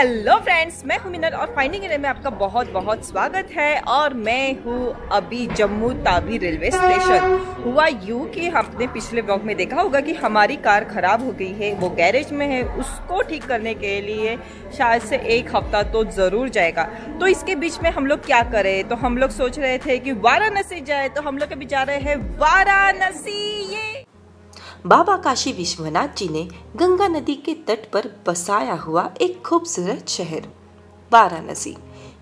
Hello friends, मैं हूं मिनल और फाइंडिंग इंडिया में आपका बहुत बहुत स्वागत है। और मैं हूं अभी जम्मू तावी रेलवे स्टेशन। हुआ यूं कि आपने पिछले ब्लॉग में देखा होगा कि हमारी कार खराब हो गई है, वो गैरेज में है। उसको ठीक करने के लिए शायद से 1 हफ्ता तो ज़रूर जाएगा। तो इसके बीच में हम लोग क्या करें, तो हम लोग सोच रहे थे कि वाराणसी जाए। तो हम लोग अभी जा रहे हैं वाराणसी। बाबा काशी विश्वनाथ जी ने गंगा नदी के तट पर बसाया हुआ एक खूबसूरत शहर वाराणसी।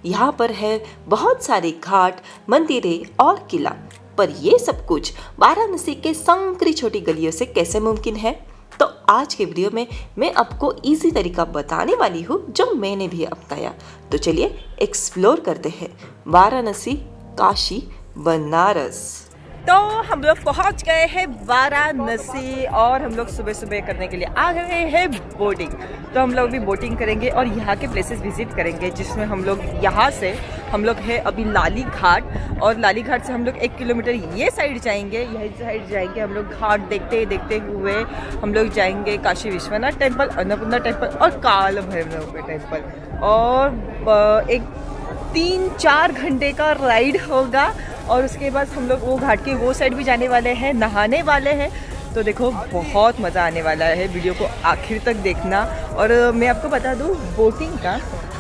यहाँ पर है बहुत सारे घाट, मंदिरें और किला। पर ये सब कुछ वाराणसी के संकरी छोटी गलियों से कैसे मुमकिन है? तो आज के वीडियो में मैं आपको इजी तरीका बताने वाली हूँ जो मैंने भी अपनाया। तो चलिए एक्सप्लोर करते हैं वाराणसी, काशी, बनारस। तो हम लोग पहुंच गए हैं वाराणसी और हम लोग सुबह सुबह करने के लिए आ गए हैं बोटिंग। तो हम लोग भी बोटिंग करेंगे और यहाँ के प्लेसेस विजिट करेंगे, जिसमें हम लोग यहाँ से हम लोग है अभी लाली घाट, और लाली घाट से हम लोग 1 किलोमीटर ये साइड जाएंगे, यही साइड जाएंगे। हम लोग घाट देखते देखते हुए हम लोग जाएंगे काशी विश्वनाथ टेम्पल, अन्नपूर्णा टेम्पल और काल भैरव टेम्पल। और एक 3-4 घंटे का राइड होगा और उसके बाद हम लोग वो घाट के वो साइड भी जाने वाले हैं, नहाने वाले हैं। तो देखो बहुत मज़ा आने वाला है, वीडियो को आखिर तक देखना। और मैं आपको बता दूँ, बोटिंग का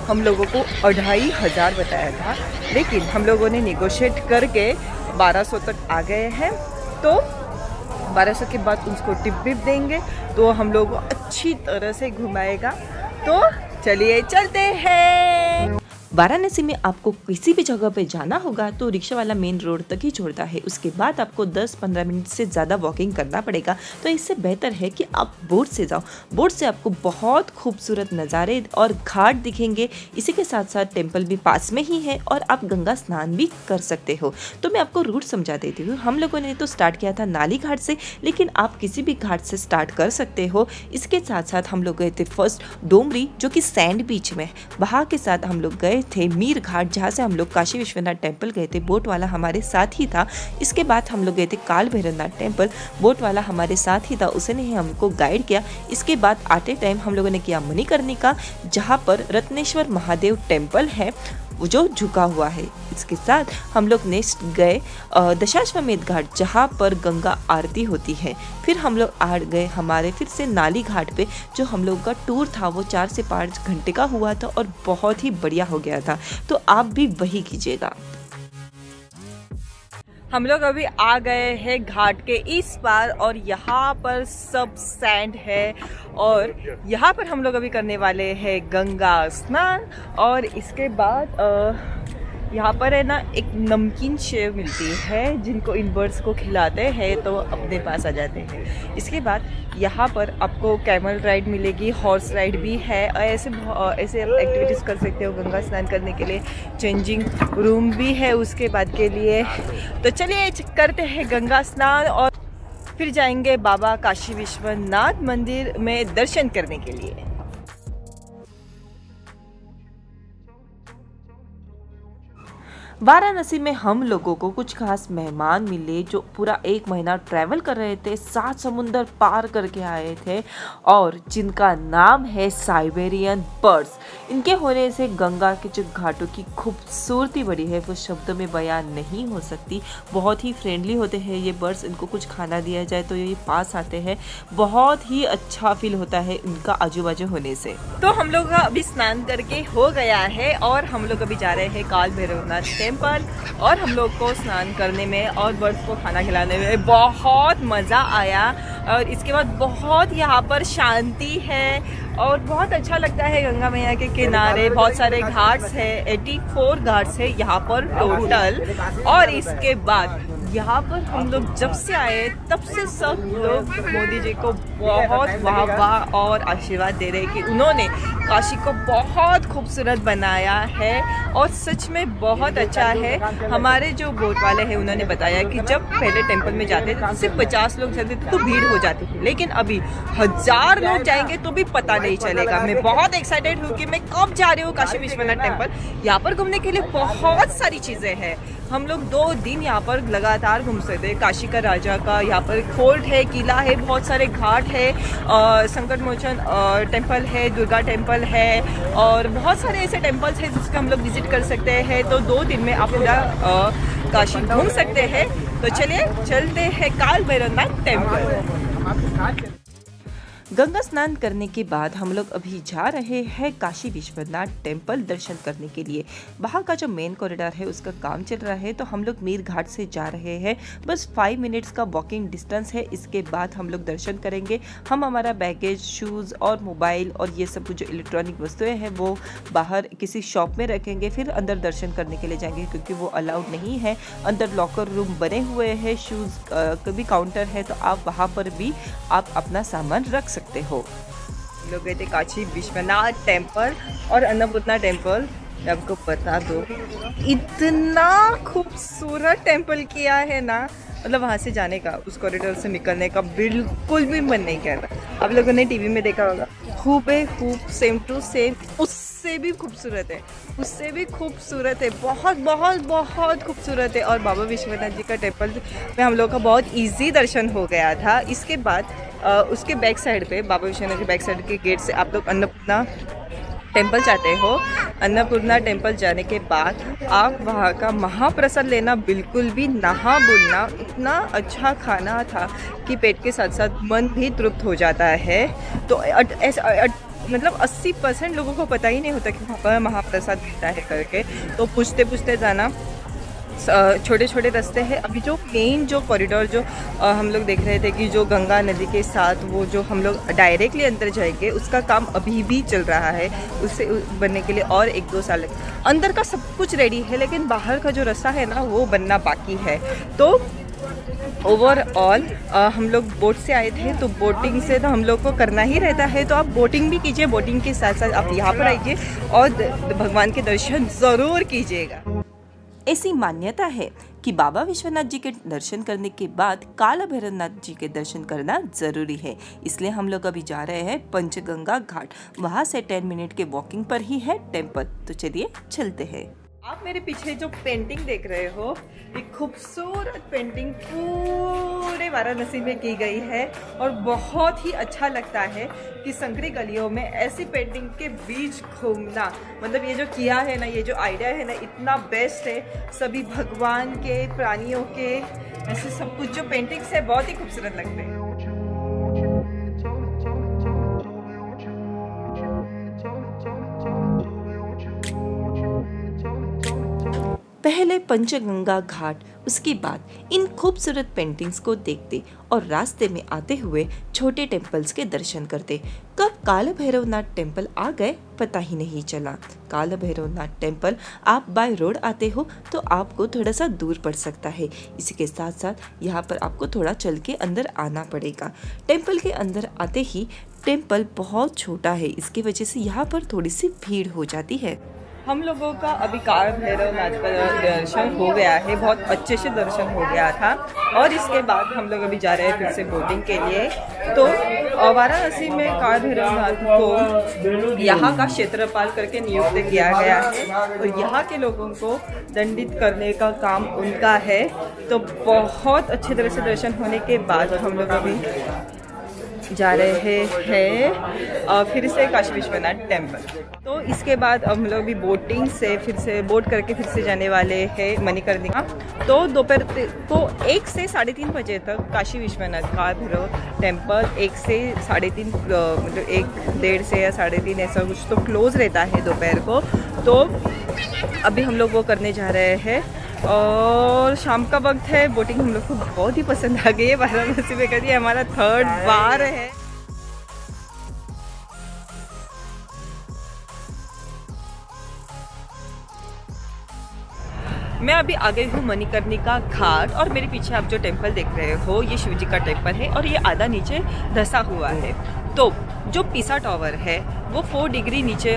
हम लोगों को 2500 बताया था, लेकिन हम लोगों ने निगोशिएट करके 1200 तक आ गए हैं। तो 1200 के बाद उसको टिप भी देंगे तो हम लोग को अच्छी तरह से घुमाएगा। तो चलिए चलते हैं। वाराणसी में आपको किसी भी जगह पे जाना होगा तो रिक्शा वाला मेन रोड तक ही छोड़ता है। उसके बाद आपको 10-15 मिनट से ज़्यादा वॉकिंग करना पड़ेगा। तो इससे बेहतर है कि आप बोट से जाओ। बोट से आपको बहुत खूबसूरत नज़ारे और घाट दिखेंगे। इसी के साथ साथ टेम्पल भी पास में ही है और आप गंगा स्नान भी कर सकते हो। तो मैं आपको रूट समझा देती हूँ। हम लोगों ने तो स्टार्ट किया था नाली घाट से, लेकिन आप किसी भी घाट से स्टार्ट कर सकते हो। इसके साथ साथ हम लोग गए थे फर्स्ट डोमरी, जो कि सैंड बीच में। वहाँ के साथ हम लोग गए थे मीर घाट, जहाँ से हम लोग काशी विश्वनाथ टेम्पल गए थे। बोट वाला हमारे साथ ही था। इसके बाद हम लोग गए थे काल भैरवनाथ टेम्पल, बोट वाला हमारे साथ ही था, उसने ही हमको गाइड किया। इसके बाद आते टाइम हम लोगों ने किया मणिकर्णिका, जहाँ पर रत्नेश्वर महादेव टेम्पल है जो झुका हुआ है। इसके साथ हम लोग नेक्स्ट गए दशाश्वमेध घाट, जहाँ पर गंगा आरती होती है। फिर हम लोग आ गए हमारे फिर से नाली घाट पे। जो हम लोग का टूर था वो 4 से 5 घंटे का हुआ था और बहुत ही बढ़िया हो गया था। तो आप भी वही कीजिएगा। हम लोग अभी आ गए हैं घाट के इस पार और यहाँ पर सब सैंड है। और यहाँ पर हम लोग अभी करने वाले हैं गंगा स्नान। और इसके बाद यहाँ पर है ना एक नमकीन शेव मिलती है, जिनको इन बर्ड्स को खिलाते हैं तो अपने पास आ जाते हैं। इसके बाद यहाँ पर आपको कैमल राइड मिलेगी, हॉर्स राइड भी है। ऐसे एक्टिविटीज़ कर सकते हो गंगा स्नान करने के लिए। चेंजिंग रूम भी है उसके बाद के लिए। तो चलिए करते हैं गंगा स्नान और फिर जाएंगे बाबा काशी विश्वनाथ मंदिर में दर्शन करने के लिए। वाराणसी में हम लोगों को कुछ खास मेहमान मिले जो पूरा 1 महीना ट्रैवल कर रहे थे, 7 समुंदर पार करके आए थे, और जिनका नाम है साइबेरियन बर्ड्स। इनके होने से गंगा के जो घाटों की खूबसूरती बढ़ी है वो शब्दों में बयान नहीं हो सकती। बहुत ही फ्रेंडली होते हैं ये बर्ड्स। इनको कुछ खाना दिया जाए तो ये पास आते हैं। बहुत ही अच्छा फील होता है इनका आजू बाजू होने से। तो हम लोग अभी स्नान करके हो गया है और हम लोग अभी जा रहे हैं काल भैरवनाथ टेम्पल। और हम लोग को स्नान करने में और बर्ड्स को खाना खिलाने में बहुत मज़ा आया। और इसके बाद बहुत यहाँ पर शांति है और बहुत अच्छा लगता है। गंगा मैया के किनारे बहुत सारे घाट्स है, 84 घाट्स है यहाँ पर टोटल। और इसके बाद यहाँ पर हम लोग जब से आए तब से सब लोग मोदी जी को बहुत वाह और आशीर्वाद दे रहे हैं कि उन्होंने काशी को बहुत खूबसूरत बनाया है। और सच में बहुत अच्छा है। हमारे जो बोट वाले हैं उन्होंने बताया कि जब पहले टेम्पल में जाते थे सिर्फ 50 लोग जाते थे तो भीड़ हो जाती थी, लेकिन अभी 1000 लोग जाएंगे तो भी पता नहीं चलेगा। मैं बहुत एक्साइटेड हूँ कि मैं कब जा रही हूँ काशी विश्वनाथ टेम्पल। यहाँ पर घूमने के लिए बहुत सारी चीज़ें हैं। हम लोग 2 दिन यहाँ पर लगातार घूम सकते हैं। काशी का राजा का यहाँ पर फोर्ट है, किला है, बहुत सारे घाट है, संकट मोचन टेम्पल है, दुर्गा टेम्पल है और बहुत सारे ऐसे टेम्पल्स हैं जिसको हम लोग विजिट कर सकते हैं। तो 2 दिन में आप पूरा काशी घूम सकते हैं। तो चलिए चलते हैं काल भैरवनाथ टेम्पल। गंगा स्नान करने के बाद हम लोग अभी जा रहे हैं काशी विश्वनाथ टेम्पल दर्शन करने के लिए। वहाँ का जो मेन कॉरिडोर है उसका काम चल रहा है, तो हम लोग मीर घाट से जा रहे हैं। बस 5 मिनट्स का वॉकिंग डिस्टेंस है। इसके बाद हम लोग दर्शन करेंगे। हम हमारा बैगेज, शूज़ और मोबाइल और ये सब जो इलेक्ट्रॉनिक वस्तुएं हैं वो बाहर किसी शॉप में रखेंगे, फिर अंदर दर्शन करने के लिए जाएंगे क्योंकि वो अलाउड नहीं है। अंदर लॉकर रूम बने हुए हैं, शूज़ का भी काउंटर है, तो आप वहाँ पर भी आप अपना सामान रख सकते हो। लोग गए थे काशी विश्वनाथ टेम्पल और अन्नपूर्णा टेम्पल। आपको बता दो इतना खूबसूरत टेम्पल किया है ना, मतलब वहाँ से जाने का, उस कॉरिडोर से निकलने का बिल्कुल भी मन नहीं कर रहा। आप लोगों ने टीवी में देखा होगा, खूब सेम टू सेम, उससे भी खूबसूरत है, उससे भी खूबसूरत है, बहुत बहुत बहुत खूबसूरत है। और बाबा विश्वनाथ जी का टेम्पल में हम लोग का बहुत इजी दर्शन हो गया था। इसके बाद उसके बैक साइड पे, बाबा विश्वनाथ जी बैक साइड के गेट से आप लोग अन्नपूर्णा टेम्पल जाते हो। अन्नपूर्णा टेम्पल जाने के बाद आप वहाँ का महाप्रसाद लेना बिल्कुल भी ना भूलना। इतना अच्छा खाना था कि पेट के साथ साथ मन भी तृप्त हो जाता है। तो मतलब 80% लोगों को पता ही नहीं होता कि वहाँ पर महाप्रसाद मिलता है करके। तो पूछते जाना। छोटे छोटे रास्ते हैं। अभी जो मेन जो कॉरिडोर जो हम लोग देख रहे थे कि जो गंगा नदी के साथ वो जो हम लोग डायरेक्टली अंदर जाएंगे, उसका काम अभी भी चल रहा है। उससे बनने के लिए और 1-2 साल लगे। अंदर का सब कुछ रेडी है, लेकिन बाहर का जो रास्ता है ना वो बनना बाकी है। तो ओवरऑल हम लोग बोट से आए थे, तो बोटिंग से तो हम लोग को करना ही रहता है। तो आप बोटिंग भी कीजिए, बोटिंग के साथ साथ आप यहाँ पर आइए और भगवान के दर्शन ज़रूर कीजिएगा। ऐसी मान्यता है कि बाबा विश्वनाथ जी के दर्शन करने के बाद काला भैरवनाथ जी के दर्शन करना जरूरी है। इसलिए हम लोग अभी जा रहे हैं पंचगंगा घाट। वहाँ से 10 मिनट के वॉकिंग पर ही है टेम्पल। तो चलिए चलते हैं। आप मेरे पीछे जो पेंटिंग देख रहे हो, एक खूबसूरत पेंटिंग पूरे वाराणसी में की गई है और बहुत ही अच्छा लगता है कि संकरी गलियों में ऐसी पेंटिंग के बीच घूमना। मतलब ये जो किया है ना, ये जो आइडिया है ना, इतना बेस्ट है। सभी भगवान के, प्राणियों के, ऐसे सब कुछ जो पेंटिंग्स है बहुत ही खूबसूरत लगते हैं। पहले पंचगंगा घाट, उसके बाद इन खूबसूरत पेंटिंग्स को देखते और रास्ते में आते हुए छोटे टेम्पल्स के दर्शन करते। कब काला भैरवनाथ टेम्पल आ गए पता ही नहीं चला। काला भैरवनाथ टेम्पल आप बाय रोड आते हो तो आपको थोड़ा सा दूर पड़ सकता है। इसी के साथ साथ यहाँ पर आपको थोड़ा चल के अंदर आना पड़ेगा। टेम्पल के अंदर आते ही टेम्पल बहुत छोटा है, इसकी वजह से यहाँ पर थोड़ी सी भीड़ हो जाती है। हम लोगों का अभी काल भैरवनाथ का दर्शन हो गया है, बहुत अच्छे से दर्शन हो गया था। और इसके बाद हम लोग अभी जा रहे हैं फिर से बोटिंग के लिए। तो वाराणसी में काल भैरवनाथ को यहाँ का क्षेत्रपाल करके नियुक्त किया गया है और यहाँ के लोगों को दंडित करने का काम उनका है। तो बहुत अच्छे तरह से दर्शन होने के बाद हम लोग अभी जा रहे हैं फिर से काशी विश्वनाथ टेम्पल। तो इसके बाद हम लोग भी बोटिंग से फिर से बोट करके फिर से जाने वाले हैं मणिकर्णिका। तो दोपहर को 1 से 3:30 बजे तक काशी विश्वनाथ काल भैरव टेम्पल 1 से 3:30 मतलब 1-1:30 से या 3:30 ऐसा कुछ तो क्लोज रहता है दोपहर को। तो अभी हम लोग वो करने जा रहे हैं और शाम का वक्त है। बोटिंग हम लोग को बहुत ही पसंद आ गई है। वाराणसी में कभी हमारा 3rd बार है। मैं अभी आ गई हूँ मणिकर्णिका घाट और मेरे पीछे आप जो टेम्पल देख रहे हो ये शिवजी का टेम्पल है और ये आधा नीचे धंसा हुआ है। तो जो पीसा टावर है वो 4 डिग्री नीचे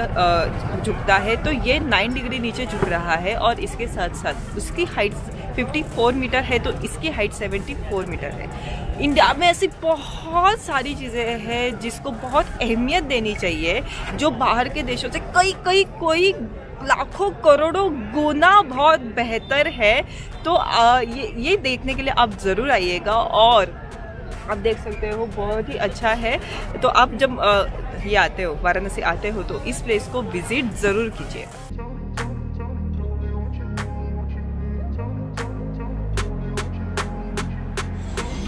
झुकता है, तो ये 9 डिग्री नीचे झुक रहा है और इसके साथ साथ उसकी हाइट 54 मीटर है, तो इसकी हाइट 74 मीटर है। इंडिया में ऐसी बहुत सारी चीज़ें हैं जिसको बहुत अहमियत देनी चाहिए, जो बाहर के देशों से कोई लाखों करोड़ों गुना बहुत बेहतर है। तो ये देखने के लिए आप ज़रूर आइएगा। और आप देख सकते हो बहुत ही अच्छा है। तो आप जब ये आते हो, वाराणसी आते हो, तो इस प्लेस को विजिट ज़रूर कीजिए।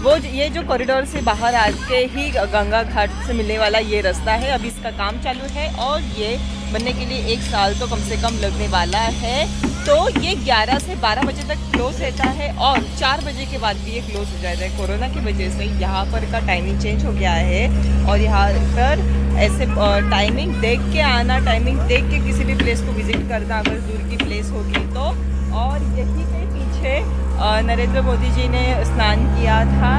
वो ये जो कॉरिडोर से बाहर आके ही गंगा घाट से मिलने वाला ये रास्ता है। अभी इसका काम चालू है और ये बनने के लिए 1 साल तो कम से कम लगने वाला है। तो ये 11 से 12 बजे तक क्लोज रहता है और 4 बजे के बाद भी ये क्लोज हो जाता है। कोरोना की वजह से यहाँ पर का टाइमिंग चेंज हो गया है और यहाँ पर ऐसे टाइमिंग देख के आना, टाइमिंग देख के किसी भी प्लेस को विजिट करना अगर दूर की प्लेस होगी तो। और यही के पीछे नरेंद्र मोदी जी ने स्नान किया था।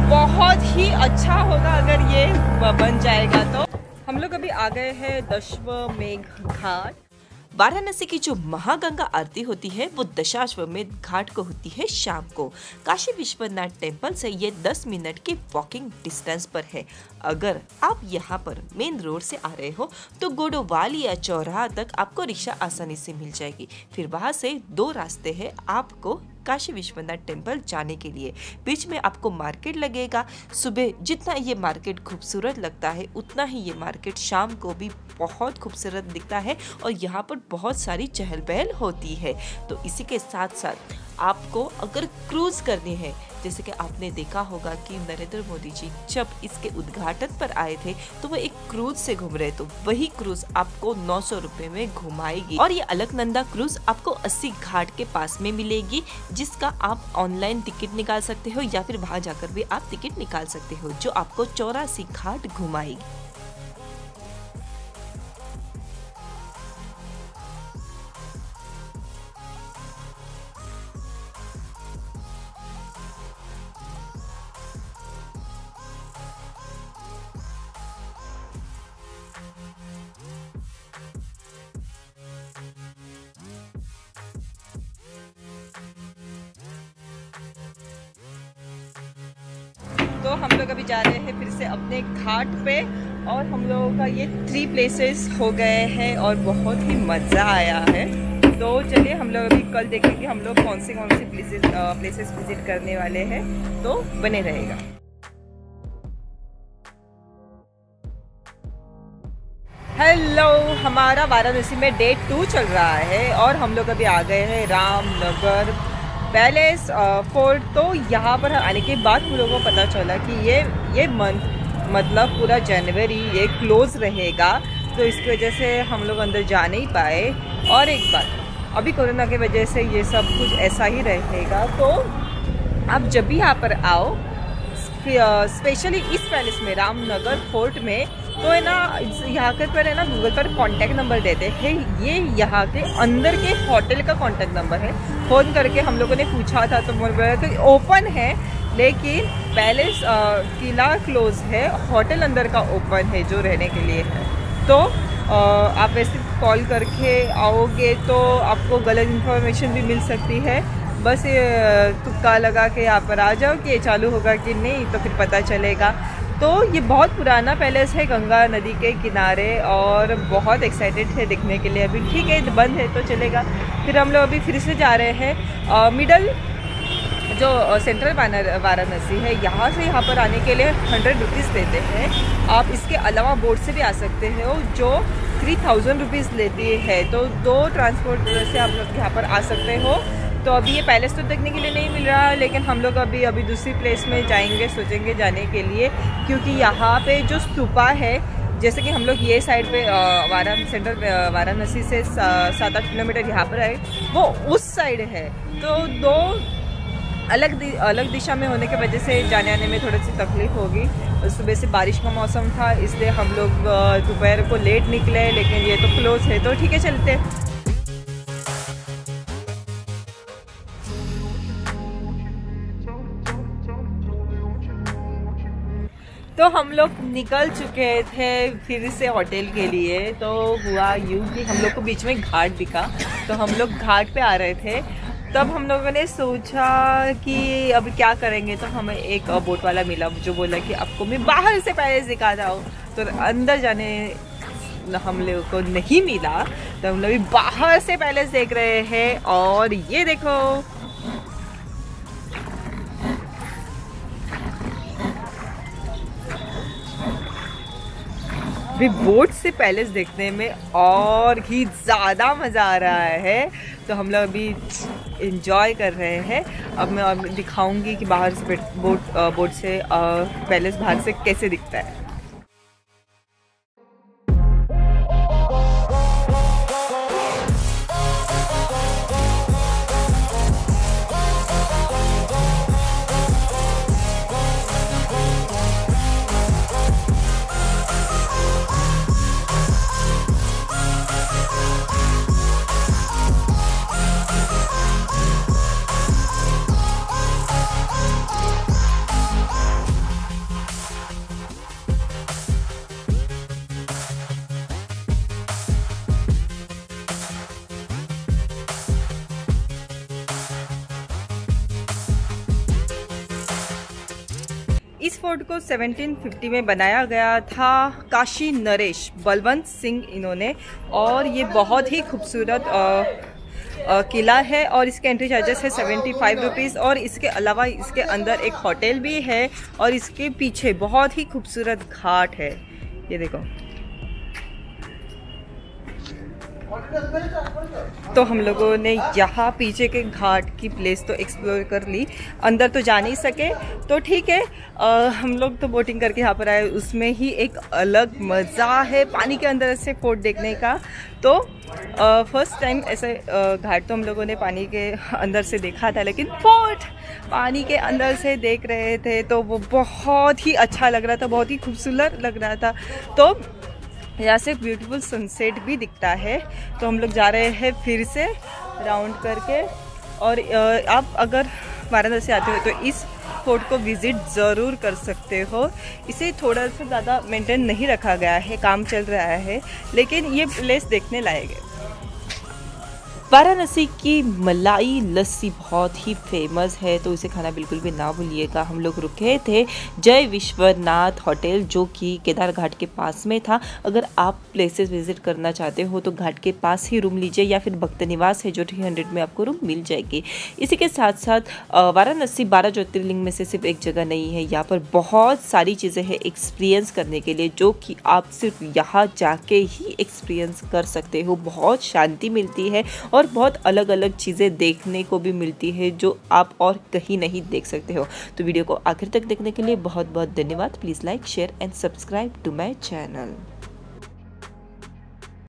बहुत ही अच्छा होगा अगर ये बन जाएगा तो। हम लोग अभी आ गए हैं दशाश्वमेध घाट। वाराणसी की जो महागंगा आरती होती है वो दशाश्वमेध घाट को होती है शाम को। काशी विश्वनाथ टेम्पल से ये 10 मिनट के वॉकिंग डिस्टेंस पर है। अगर आप यहाँ पर मेन रोड से आ रहे हो तो गोडोवाल या चौराहा तक आपको रिक्शा आसानी से मिल जाएगी। फिर वहाँ से 2 रास्ते हैं आपको काशी विश्वनाथ टेम्पल जाने के लिए। बीच में आपको मार्केट लगेगा। सुबह जितना ये मार्केट खूबसूरत लगता है उतना ही ये मार्केट शाम को भी बहुत खूबसूरत दिखता है और यहाँ पर बहुत सारी चहल पहल होती है। तो इसी के साथ साथ आपको अगर क्रूज करनी है, जैसे कि आपने देखा होगा कि नरेंद्र मोदी जी जब इसके उद्घाटन पर आए थे तो वो एक क्रूज से घूम रहे, तो वही क्रूज आपको 900 रुपए में घुमाएगी। और ये अलकनंदा क्रूज आपको 80 घाट के पास में मिलेगी, जिसका आप ऑनलाइन टिकट निकाल सकते हो या फिर वहां जाकर भी आप टिकट निकाल सकते हो, जो आपको 84 घाट घुमाएगी। तो हम लोग अभी जा रहे हैं फिर से अपने घाट पे और हम लोगों का ये 3 प्लेसेस हो गए हैं और बहुत ही मज़ा आया है। तो चलिए हम लोग अभी कल देखेंगे हम लोग कौन से प्लेसेस विजिट करने वाले हैं, तो बने रहेगा। हेलो, हमारा वाराणसी में डे 2 चल रहा है और हम लोग अभी आ गए हैं रामनगर पैलेस फोर्ट। तो यहाँ पर आने के बाद हम लोगों को पता चला कि ये मंथ मतलब पूरा जनवरी ये क्लोज रहेगा, तो इसकी वजह से हम लोग अंदर जा नहीं पाए। और एक बात, अभी कोरोना की वजह से ये सब कुछ ऐसा ही रहेगा। तो आप जब भी यहाँ पर आओ, स्पेशली इस पैलेस में रामनगर फोर्ट में, तो है ना यहाँ के पर है ना गूगल पर कांटेक्ट नंबर देते हैं। ये यहाँ के अंदर के होटल का कांटेक्ट नंबर है। फ़ोन करके हम लोगों ने पूछा था तो बोला कि ओपन है, लेकिन पैलेस किला क्लोज है, होटल अंदर का ओपन है जो रहने के लिए है। तो आप वैसे कॉल करके आओगे तो आपको गलत इन्फॉर्मेशन भी मिल सकती है। बस ये तुक्का लगा के यहाँ पर आ जाओ कि ये चालू होगा कि नहीं, तो फिर पता चलेगा। तो ये बहुत पुराना पैलेस है गंगा नदी के किनारे और बहुत एक्साइटेड है देखने के लिए। अभी ठीक है बंद है तो चलेगा। फिर हम लोग अभी फिर से जा रहे हैं मिडल जो सेंट्रल वाराणसी है, यहाँ से यहाँ पर आने के लिए 100 रुपीज़ लेते हैं। आप इसके अलावा बोट से भी आ सकते हो जो 3000 रुपीज़ लेती है। तो 2 ट्रांसपोर्ट से आप लोग यहाँ पर आ सकते हो। तो अभी ये पैलेस तो देखने के लिए नहीं मिल रहा है, लेकिन हम लोग अभी दूसरी प्लेस में जाएंगे, सोचेंगे जाने के लिए, क्योंकि यहाँ पे जो स्तूपा है, जैसे कि हम लोग ये साइड पे वाराणसी से 7-8 किलोमीटर यहाँ पर है, वो उस साइड है। तो 2 अलग दिशा में होने की वजह से जाने आने में थोड़ी सी तकलीफ होगी। सुबह से बारिश का मौसम था, इसलिए हम लोग दोपहर को लेट निकले, लेकिन ये तो क्लोज है तो ठीक है चलते। तो हम लोग निकल चुके थे फिर से होटल के लिए। तो हुआ यूँ कि हम लोग को बीच में घाट दिखा, तो हम लोग घाट पे आ रहे थे। तब हम लोगों ने सोचा कि अब क्या करेंगे, तो हमें एक बोट वाला मिला जो बोला कि आपको मैं बाहर से पैलेस दिखा जाऊँ। तो अंदर जाने हम लोगों को नहीं मिला, तो हम लोग भी बाहर से पैलेस देख रहे हैं और ये देखो भी बोट से पैलेस देखने में और ही ज़्यादा मज़ा आ रहा है। तो हम लोग अभी इंजॉय कर रहे हैं। अब मैं दिखाऊंगी कि बाहर से बोट से पैलेस बाहर से कैसे दिखता है। इस फोर्ट को 1750 में बनाया गया था काशी नरेश बलवंत सिंह इन्होंने, और ये बहुत ही खूबसूरत किला है और इसके एंट्री चार्जेस है 75 रुपीज़। और इसके अलावा इसके अंदर एक होटल भी है और इसके पीछे बहुत ही खूबसूरत घाट है। ये देखो, तो हम लोगों ने यहाँ पीछे के घाट की प्लेस तो एक्सप्लोर कर ली, अंदर तो जा नहीं सके तो ठीक है। हम लोग तो बोटिंग करके यहाँ पर आए, उसमें ही एक अलग मज़ा है पानी के अंदर से फोर्ट देखने का। तो फर्स्ट टाइम ऐसे घाट तो हम लोगों ने पानी के अंदर से देखा था, लेकिन फोर्ट पानी के अंदर से देख रहे थे तो वो बहुत ही अच्छा लग रहा था, बहुत ही खूबसूरत लग रहा था। तो यहाँ से ब्यूटीफुल सनसेट भी दिखता है। तो हम लोग जा रहे हैं फिर से राउंड करके। और आप अगर वाराणसी आते हो तो इस फोर्ट को विज़िट ज़रूर कर सकते हो। इसे थोड़ा सा ज़्यादा मेंटेन नहीं रखा गया है, काम चल रहा है, लेकिन ये प्लेस देखने लायक है। वाराणसी की मलाई लस्सी बहुत ही फेमस है, तो इसे खाना बिल्कुल भी ना भूलिएगा। हम लोग रुके थे जय विश्वनाथ होटल, जो कि केदार घाट के पास में था। अगर आप प्लेसेस विजिट करना चाहते हो तो घाट के पास ही रूम लीजिए, या फिर भक्त निवास है जो 300 में आपको रूम मिल जाएगी। इसी के साथ साथ वाराणसी 12 ज्योतिर्लिंग में से सिर्फ एक जगह नहीं है, यहाँ पर बहुत सारी चीज़ें हैं एक्सपीरियंस करने के लिए, जो कि आप सिर्फ यहाँ जाके ही एक्सपीरियंस कर सकते हो। बहुत शांति मिलती है और बहुत अलग अलग चीज़ें देखने को भी मिलती है जो आप और कहीं नहीं देख सकते हो। तो वीडियो को आखिर तक देखने के लिए बहुत बहुत धन्यवाद। Please like, share and subscribe to my channel.